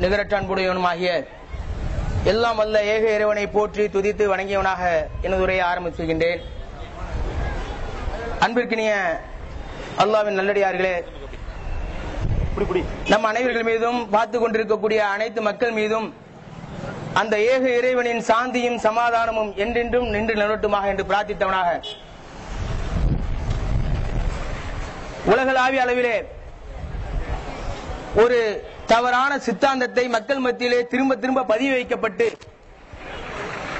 நிகரற்ற அன்புடையவனுமாகிய எல்லாம் வல்ல ஏக இறைவனை போற்றி துதித்து வணங்கியவனாக எனது உரையை ஆரம்பிச்சுகின்றேன். அன்பிற்கினிய அல்லாஹ்வின் நல்லடியார்களே, நம் அனைவர்கள் மீதும் பார்த்து கொண்டிருக்கக்கூடிய அனைத்து மக்கள் மீதும் அந்த ஏக இறைவனின் சாந்தியும் சமாதானமும் என்றென்றும் நின்று நிலவட்டுமாக என்று பிரார்த்தித்தவனாக, உலகளாவிய அளவிலே ஒரு தவறான சித்தாந்தத்தை மக்கள் மத்தியிலே திரும்ப திரும்ப பதிவு வைக்கப்பட்டு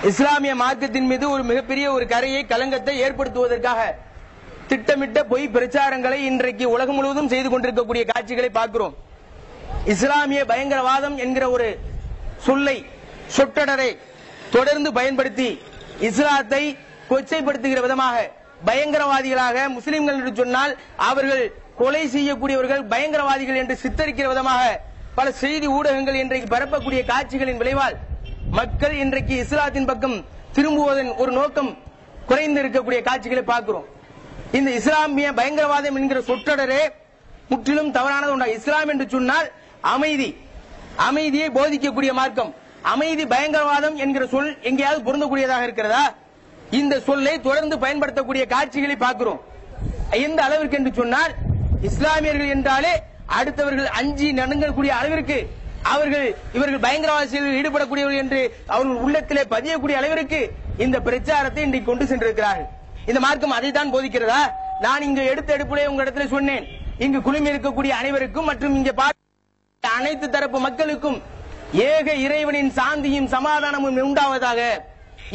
இஸ்லாமிய மார்க்கத்தின் மீது ஒரு மிகப்பெரிய ஒரு கரையை கலங்கத்தை ஏற்படுத்துவதற்காக திட்டமிட்ட பொய் பிரச்சாரங்களை இன்றைக்கு உலகம் முழுவதும் செய்து கொண்டிருக்கக்கூடிய காட்சிகளை பார்க்கிறோம். இஸ்லாமிய பயங்கரவாதம் என்கிற ஒரு சொல்லை, சொற்றொடரை தொடர்ந்து பயன்படுத்தி இஸ்லாத்தை கொச்சைப்படுத்துகிற விதமாக பயங்கரவாதிகளாக முஸ்லிம்கள் என்று சொன்னால் அவர்கள் கொலை செய்யக்கூடியவர்கள் பயங்கரவாதிகள் என்று சித்தரிக்கிற விதமாக பல செய்தி ஊடகங்கள் இன்றைக்கு பரப்பக்கூடிய காட்சிகளின் விளைவால் மக்கள் இன்றைக்கு இஸ்லாத்தின் பக்கம் திரும்புவதன் ஒரு நோக்கம் குறைந்து இருக்கக்கூடிய காட்சிகளை பார்க்கிறோம். இந்த இஸ்லாமிய பயங்கரவாதம் என்கிற சொற்றொடரே முற்றிலும் தவறானது உண்டா. இஸ்லாம் என்று சொன்னால் அமைதி, அமைதியை போதிக்கக்கூடிய மார்க்கம். அமைதி பயங்கரவாதம் என்கிற சொல் எங்கேயாவது பொருந்தக்கூடியதாக இருக்கிறதா? இந்த சொல்லை தொடர்ந்து பயன்படுத்தக்கூடிய காட்சிகளை பார்க்கிறோம். எந்த அளவிற்கு என்று சொன்னால், இஸ்லாமியர்கள் என்றாலே அடுத்தவர்கள் அஞ்சி நடுங்கக்கூடிய அளவிற்கு இவர்கள் பயங்கரவாத செயலில் ஈடுபடக்கூடியவர்கள் என்று அவர்கள் உள்ளத்திலே பதியக்கூடிய அளவிற்கு இந்த பிரச்சாரத்தை இன்றைக்கு கொண்டு சென்றிருக்கிறார்கள். இந்த மார்க்கம் அதை தான் போதிக்கிறதா? நான் இங்கு எடுத்த எடுப்பிலே உங்களிடத்தில் சொன்னேன், இங்கு குழுமி இருக்கக்கூடிய அனைவருக்கும் மற்றும் இங்கே அனைத்து தரப்பு மக்களுக்கும் ஏக இறைவனின் சாந்தியும் சமாதானமும் உண்டாவதாக.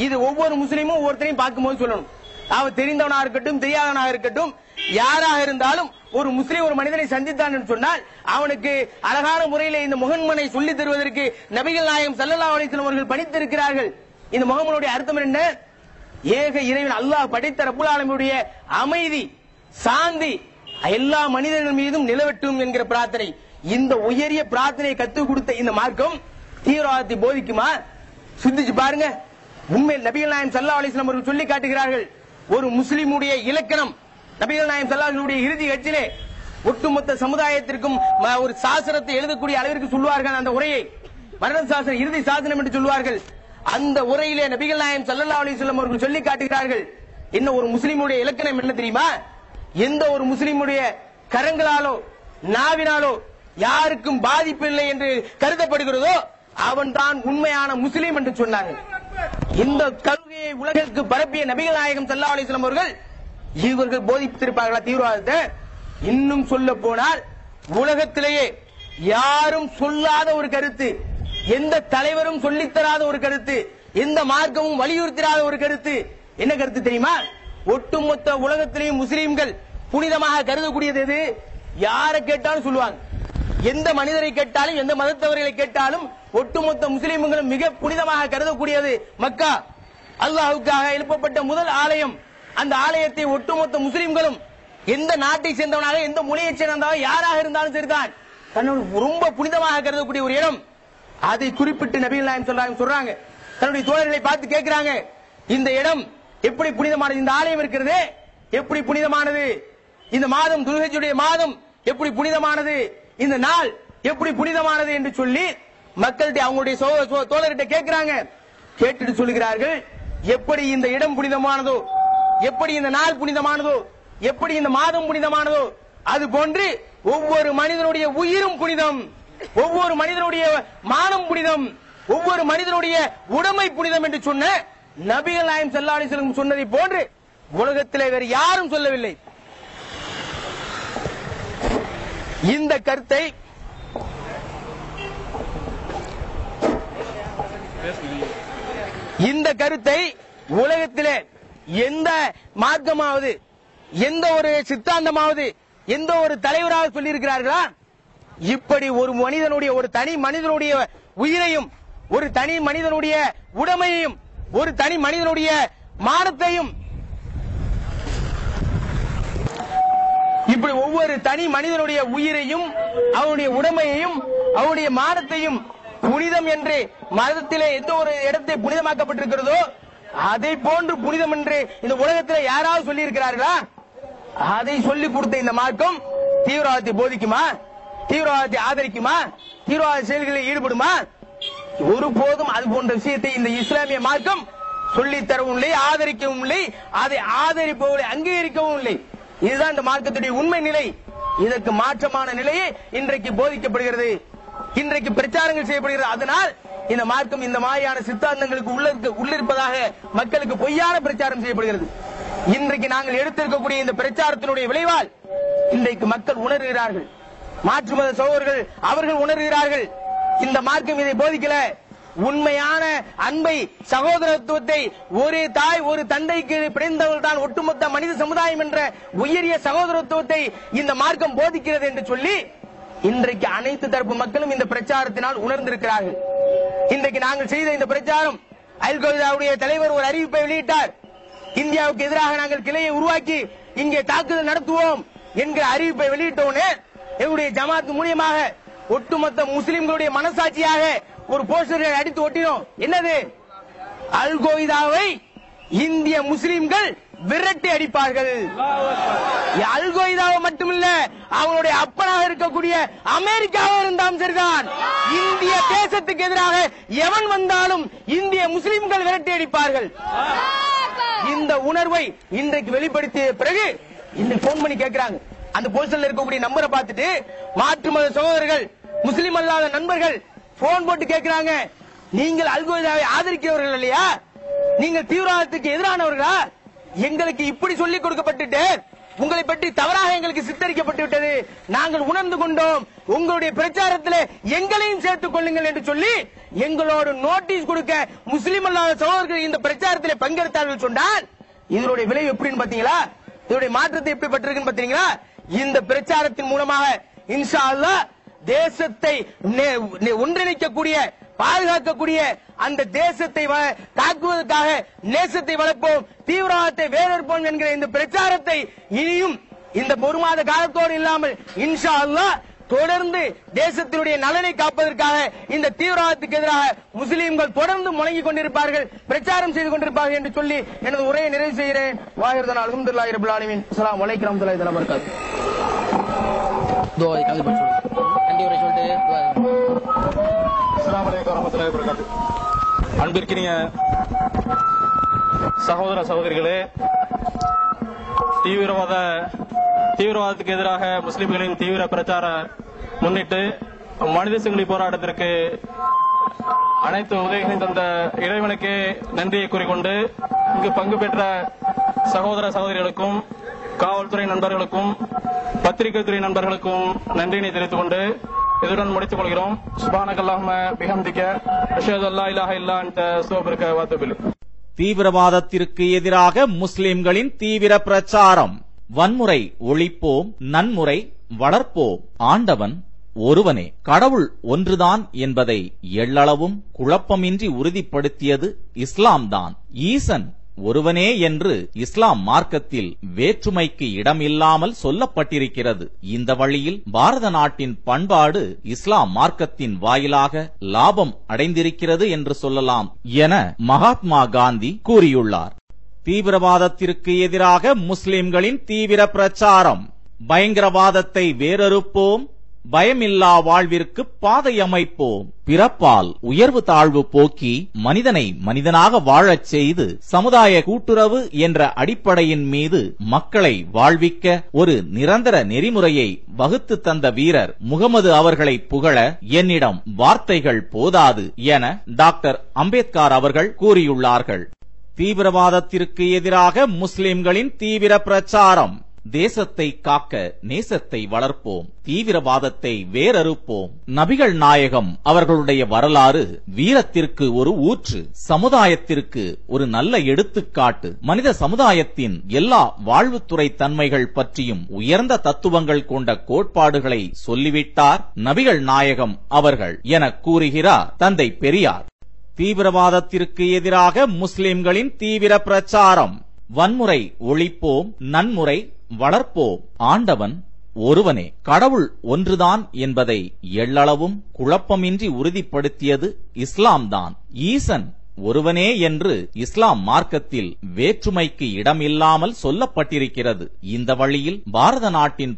இது ஒவ்வொரு முஸ்லீமும் ஒவ்வொருத்தரையும் பார்க்கும்போது சொல்லணும். அவர் தெரிந்தவனாக இருக்கட்டும், தெரியாதவனாக இருக்கட்டும், யாராக இருந்தாலும் ஒரு முஸ்லீம் ஒரு மனிதனை சந்தித்தான் என்று சொன்னால் அவனுக்கு அழகான முறையில் இந்த முகம்மனை சொல்லித் தருவதற்கு நபிகள் நாயகம் ஸல்லல்லாஹு அலைஹி வஸல்லம் அவர்கள் பணித்திருக்கிறார்கள். இந்த முகம்மனுடைய அர்த்தம் என்ன? ஏக இறைவன் அல்லாஹ் படைத்த ரப்புல் ஆலமீனுடைய அமைதி, சாந்தி எல்லா மனிதர்கள் மீதும் நிலவட்டும் என்கிற பிரார்த்தனை. இந்த உயரிய பிரார்த்தனையை கற்றுக் கொடுத்த இந்த மார்க்கம் தீவிரவாதத்தை போதிக்குமா? சிந்திச்சு பாருங்க. உண்மையில் நபிகள் நாயகம் ஸல்லல்லாஹு அலைஹி வஸல்லம் அவர்கள் சொல்லி காட்டுகிறார்கள். ஒரு முஸ்லிமுடைய இலக்கணம் நபிகள் நாயகம் ஸல்லல்லாஹு அலைஹி வஸல்லம் இறுதி கட்சியிலே ஒட்டுமொத்த சமுதாயத்திற்கும் ஒரு சாசனத்தை எழுதக்கூடிய அளவிற்கு சொல்வார்கள். அந்த உரையை மரண சாசனம், இறுதி சாசனம் என்று சொல்வார்கள். அந்த உரையிலே நபிகள் நாயகம் ஸல்லல்லாஹு அலைஹி வஸல்லம் அவர்கள் சொல்லி காட்டுகிறார்கள். என்ன ஒரு முஸ்லிமுடைய இலக்கணம் என்ன தெரியுமா? எந்த ஒரு முஸ்லிமுடைய கரங்களாலோ நாவினாலோ யாருக்கும் பாதிப்பு இல்லை என்று கருதப்படுகிறதோ அவன் தான் உண்மையான முஸ்லீம் என்று சொன்னார்கள். இந்த கருகையை உலகிற்கு பரப்பிய நபிகள் நாயகம் ஸல்லல்லாஹு அலைஹி வஸல்லம் அவர்கள் இவர்கள் போதித்திருப்பார்களா தீவிரவாதத்தை? இன்னும் சொல்ல போனால் உலகத்திலேயே யாரும் சொல்லாத ஒரு கருத்து, எந்த தலைவரும் சொல்லித்தராத ஒரு கருத்து, எந்த மார்க்கமும் வலியுறுத்தாத ஒரு கருத்து. என்ன கருத்து தெரியுமா? ஒட்டுமொத்த உலகத்திலேயும் முஸ்லீம்கள் புனிதமாக கருதக்கூடியது எது? யாரை கேட்டாலும் சொல்லுவாங்க. எந்த மனிதரை கேட்டாலும், எந்த மதத்தவர்களை கேட்டாலும் ஒட்டுமொத்த முஸ்லீம்களும் மிக புனிதமாக கருதக்கூடியது மக்கா. அல்லாஹ்வுக்காக எழுப்பப்பட்ட முதல் ஆலயம். அந்த ஆலயத்தை ஒட்டுமொத்த முஸ்லீம்களும் எந்த நாட்டை சேர்ந்தவனாக, எந்த மொழியை சேர்ந்தவனாக, யாராக இருந்தாலும் சரிதான், ரொம்ப புனிதமாக கருதக்கூடிய ஒரு இடம். அதை குறிப்பிட்டு நபிகள் நாயகம் சொல்றாங்க. தன்னுடைய தோழர்களை பார்த்து கேட்கிறாங்க, இந்த இடம் எப்படி புனிதமானது? இந்த ஆலயம் இருக்கிறது எப்படி புனிதமானது? இந்த மாதம் துல்ஹஜ்ஜுடைய மாதம் எப்படி புனிதமானது? இந்த நாள் எப்படி புனிதமானது என்று சொல்லி மக்கள்கிட்ட, அவங்களுடைய தோழர்கிட்ட கேட்கிறாங்க. கேட்டுட்டு சொல்லுகிறார்கள், எப்படி இந்த இடம் புனிதமானதோ, எப்படி இந்த நாள் புனிதமானதோ, எப்படி இந்த மாதம் புனிதமானதோ, அது போன்று ஒவ்வொரு மனிதனுடைய உயிரும் புனிதம், ஒவ்வொரு மனிதனுடைய மானம் புனிதம், ஒவ்வொரு மனிதனுடைய உடைமை புனிதம் என்று சொன்ன நபிகள் நாயகம் ஸல்லல்லாஹு அலைஹி வஸல்லம் சொன்னதை போன்று உலகத்திலே வேறு யாரும் சொல்லவில்லை. இந்த கருத்தை உலகத்திலே எந்த மார்க்கமாவது, எந்த ஒரு சித்தாந்தமாவது, எந்த ஒரு தலைவராக சொல்லியிருக்கிறார்களா? இப்படி ஒரு மனிதனுடைய, ஒரு தனி மனிதனுடைய உயிரையும், ஒரு தனி மனிதனுடைய உடைமையையும், ஒரு தனி மனிதனுடைய மானத்தையும், இப்படி ஒவ்வொரு தனி மனிதனுடைய உயிரையும், அவனுடைய உடைமையையும், அவனுடைய மானத்தையும் புனிதம் என்று மதத்திலே எந்த ஒரு இடத்தை புனிதமாக்கப்பட்டிருக்கிறதோ அதை போன்று புனிதம் என்று இந்த உலகத்தில் யாராவது சொல்லி இருக்கிறார்களா? அதை சொல்லிக் கொடுத்த இந்த மார்க்கம் தீவிரவாதத்தை போதிக்குமா? தீவிரவாதத்தை ஆதரிக்குமா? தீவிரவாத செயல்களில் ஈடுபடுமா? ஒருபோதும் அது போன்ற விஷயத்தை இந்த இஸ்லாமிய மார்க்கம் சொல்லித்தரவும் இல்லை, ஆதரிக்கவும் இல்லை, அதை ஆதரிப்பவர்களை அங்கீகரிக்கவும் இல்லை. இதுதான் இந்த மார்க்கத்துடைய உண்மை நிலை. இதற்கு மாற்றமான நிலையை இன்றைக்கு போதிக்கப்படுகிறது, இன்றைக்கு பிரச்சாரங்கள் செய்யப்படுகிறது. அதனால் இந்த மார்க்கம் இந்த மாதிரியான சித்தாந்தங்களுக்கு உள்ளிருப்பதாக மக்களுக்கு பொய்யான பிரச்சாரம் செய்யப்படுகிறது. இன்றைக்கு நாங்கள் எடுத்திருக்கக்கூடிய இந்த பிரச்சாரத்தினுடைய விளைவால் இன்றைக்கு மக்கள் உணர்கிறார்கள், மாற்று மத சகோதரர்கள் அவர்கள் உணர்கிறார்கள். இந்த மார்க்கம் இதை போதிக்கல. உண்மையான அன்பை, சகோதரத்துவத்தை, ஒரு தாய் ஒரு தந்தைக்கு பிறந்தவர்கள் தான் ஒட்டுமொத்த மனித சமுதாயம் என்ற உயரிய சகோதரத்துவத்தை இந்த மார்க்கம் போதிக்கிறது என்று சொல்லி இன்றைக்கு அனைத்து தரப்பு மக்களும் இந்த பிரச்சாரத்தினால் உணர்ந்திருக்கிறார்கள். இன்றைக்கு நாங்கள் செய்த இந்த பிரச்சாரம், அல் கொய்தாவுடைய தலைவர் ஒரு அறிவிப்பை வெளியிட்டார். இந்தியாவுக்கு எதிராக நாங்கள் கிளையை உருவாக்கி இங்கே தாக்குதல் நடத்துவோம் என்கிற அறிவிப்பை வெளியிட்டோன்னு எங்களுடைய ஜமாத் மூலியமாக ஒட்டுமொத்த முஸ்லிம்களுடைய மனசாட்சியாக ஒரு போஸ்டரை அடித்து ஒட்டினோம். என்னது? அல் கொய்தாவை இந்திய முஸ்லிம்கள் விரட்டி அடிப்பார்கள். அல் கொய்தாவை மட்டுமில்ல, அவங்களுடைய அப்பனாக இருக்கக்கூடிய அமெரிக்காவும் இருந்தாலும் சரிதான், இந்திய தேசத்துக்கு எதிராக எவன் வந்தாலும் இந்திய முஸ்லிம்கள் விரட்டி அடிப்பார்கள். இந்த உணர்வை இன்றைக்கு வெளிப்படுத்திய பிறகு இன்னைக்கு போன் பண்ணி கேட்கிறாங்க. அந்த போஸ்டர்ல இருக்கக்கூடிய நம்பரை பார்த்துட்டு மாற்று மத சகோதரர்கள், முஸ்லிம் அல்லாத நண்பர்கள் போன் போட்டு கேட்கிறாங்க, நீங்கள் அல் கொய்தாவை ஆதரிக்கிறவர்கள் இல்லையா? நீங்கள் தீவிரவாதத்துக்கு எதிரானவர்களா? எங்களுக்கு இப்படி சொல்லிக் கொடுக்கப்பட்டு உங்களை பற்றி தவறாக எங்களுக்கு சித்தரிக்கப்பட்டு விட்டது, நாங்கள் உணர்ந்து கொண்டோம், உங்களுடைய பிரச்சாரத்தில் எங்களையும் சேர்த்துக் கொள்ளுங்கள் என்று சொல்லி எங்களோடு நோட்டீஸ் கொடுக்க முஸ்லிம் அல்லாத சகோதரர்கள் இந்த பிரச்சாரத்தில் பங்கெடுத்தார்கள் சொன்னால் இதனுடைய விளைவு எப்படின்னு பாத்தீங்களா? இதனுடைய மாற்றத்தை எப்படி பட்டிருக்குன்னு பாத்தீங்களா? இந்த பிரச்சாரத்தின் மூலமாக இன்ஷா அல்லாஹ் தேசத்தை ஒன்றிணைக்கக்கூடிய, பாதுகாக்கக்கூடிய அந்த தேசத்தை தாக்குவதற்காக நேசத்தை வளர்ப்போம், தீவிரவாதத்தை வேறறுப்போம் என்கிற இந்த பிரச்சாரத்தை இனியும் இந்த ஒரு மாத காலத்தோடு இல்லாமல் இன்ஷா அல்லாஹ் தொடர்ந்து தேசத்தினுடைய நலனை காப்பதற்காக இந்த தீவிரவாதத்துக்கு எதிராக முஸ்லீம்கள் தொடர்ந்து முழங்கிக் கொண்டிருப்பார்கள், பிரச்சாரம் செய்து கொண்டிருப்பார்கள் என்று சொல்லி எனது உரையை நிறைவு செய்கிறேன். வாஹிர் அல்ஹம்துலில்லாஹி ரப்பில் ஆலமீன். அஸ்ஸலாமு அலைக்கும் வரஹ்மத்துல்லாஹி வ பரகாத்துஹு. அஸ்ஸலாமு அலைக்கும் வரஹ்மத்துல்லாஹி வ பரகாத்துஹு. அன்பிற்கினிய சகோதர சகோதரிகளே, தீவிரவாதத்துக்கு எதிராக முஸ்லிம்களின் தீவிர பிரச்சார முன்னிட்டு மனித சங்கிலி போராட்டத்திற்கு அனைத்து உதவிகளையும் தந்த இறைவனுக்கு நன்றியை கூறிக்கொண்டு இங்கு பங்கு பெற்ற சகோதர சகோதரிகளுக்கும், காவல்துறை நண்பர்களுக்கும், பத்திரிகை துறை நண்பர்களுக்கும் நன்றியினை தெரிவித்துக் கொண்டு இதுடன் முடித்துக் கொள்கிறோம். சுப்ஹானக்கல்லாஹும்ம பிஹம்திக அஷ்ஹது அல்லா இலாஹ இல்லா அன்த அஸ்தக்ஃபிருக வ அத்தூபு இலைக். தீவிரவாதத்திற்கு எதிராக முஸ்லிம்களின் தீவிர பிரச்சாரம். வன்முறை ஒழிப்போம், நன்முறை வளர்ப்போம். ஆண்டவன் ஒருவனே, கடவுள் ஒன்றுதான் என்பதை எள்ளளவும் குழப்பமின்றி உறுதிப்படுத்தியது இஸ்லாம்தான். ஈசன் ஒருவனே என்று இஸ்லாம் மார்க்கத்தில் வேற்றுமைக்கு இடமில்லாமல் சொல்லப்பட்டிருக்கிறது. இந்த வழியில் பாரத நாட்டின் பண்பாடு இஸ்லாம் மார்க்கத்தின் வாயிலாக லாபம் அடைந்திருக்கிறது என்று சொல்லலாம் என மகாத்மா காந்தி கூறியுள்ளார். தீவிரவாதத்திற்கு எதிராக முஸ்லிம்களின் தீவிர பிரச்சாரம். பயங்கரவாதத்தை வேறறுப்போம், பயமில்லா வாழ்விற்கு பாதை அமைப்போம். பிறப்பால் உயர்வு தாழ்வு போக்கி மனிதனை மனிதனாக வாழச் செய்து சமுதாய கூட்டுறவு என்ற அடிப்படையின் மீது மக்களை வாழ்விக்க ஒரு நிரந்தர நெறிமுறையை வகுத்து தந்த வீரர் முகமது அவர்களை புகழ என்னிடம் வார்த்தைகள் போதாது என டாக்டர் அம்பேத்கர் அவர்கள் கூறியுள்ளார்கள். தீவிரவாதத்திற்கு எதிராக முஸ்லிம்களின் தீவிர பிரச்சாரம். தேசத்தை காக்க நேசத்தை வளர்ப்போம், தீவிரவாதத்தை வேறறுப்போம். நபிகள் நாயகம் அவர்களுடைய வரலாறு வீரத்திற்கு ஒரு ஊற்று, சமுதாயத்திற்கு ஒரு நல்ல எடுத்துக்காட்டு. மனித சமுதாயத்தின் எல்லா வாழ்வுத்துறை தன்மைகள் பற்றியும் உயர்ந்த தத்துவங்கள் கொண்ட கோட்பாடுகளை சொல்லிவிட்டார் நபிகள் நாயகம் அவர்கள் என கூறுகிறார் தந்தை பெரியார். தீவிரவாதத்திற்கு எதிராக முஸ்லிம்களின் தீவிர பிரச்சாரம். வன்முறை ஒழிப்போம், நன்முறை வளர்ப்போம். ஆண்டவன் ஒருவனே, கடவுள் ஒன்றுதான் என்பதை எள்ளளவும் குழப்பமின்றி உறுதிப்படுத்தியது இஸ்லாம்தான். ஈசன் ஒருவனே என்று இஸ்லாம் மார்க்கத்தில் வேற்றுமைக்கு இடமில்லாமல் சொல்லப்பட்டிருக்கிறது. இந்த வழியில் பாரத நாட்டின்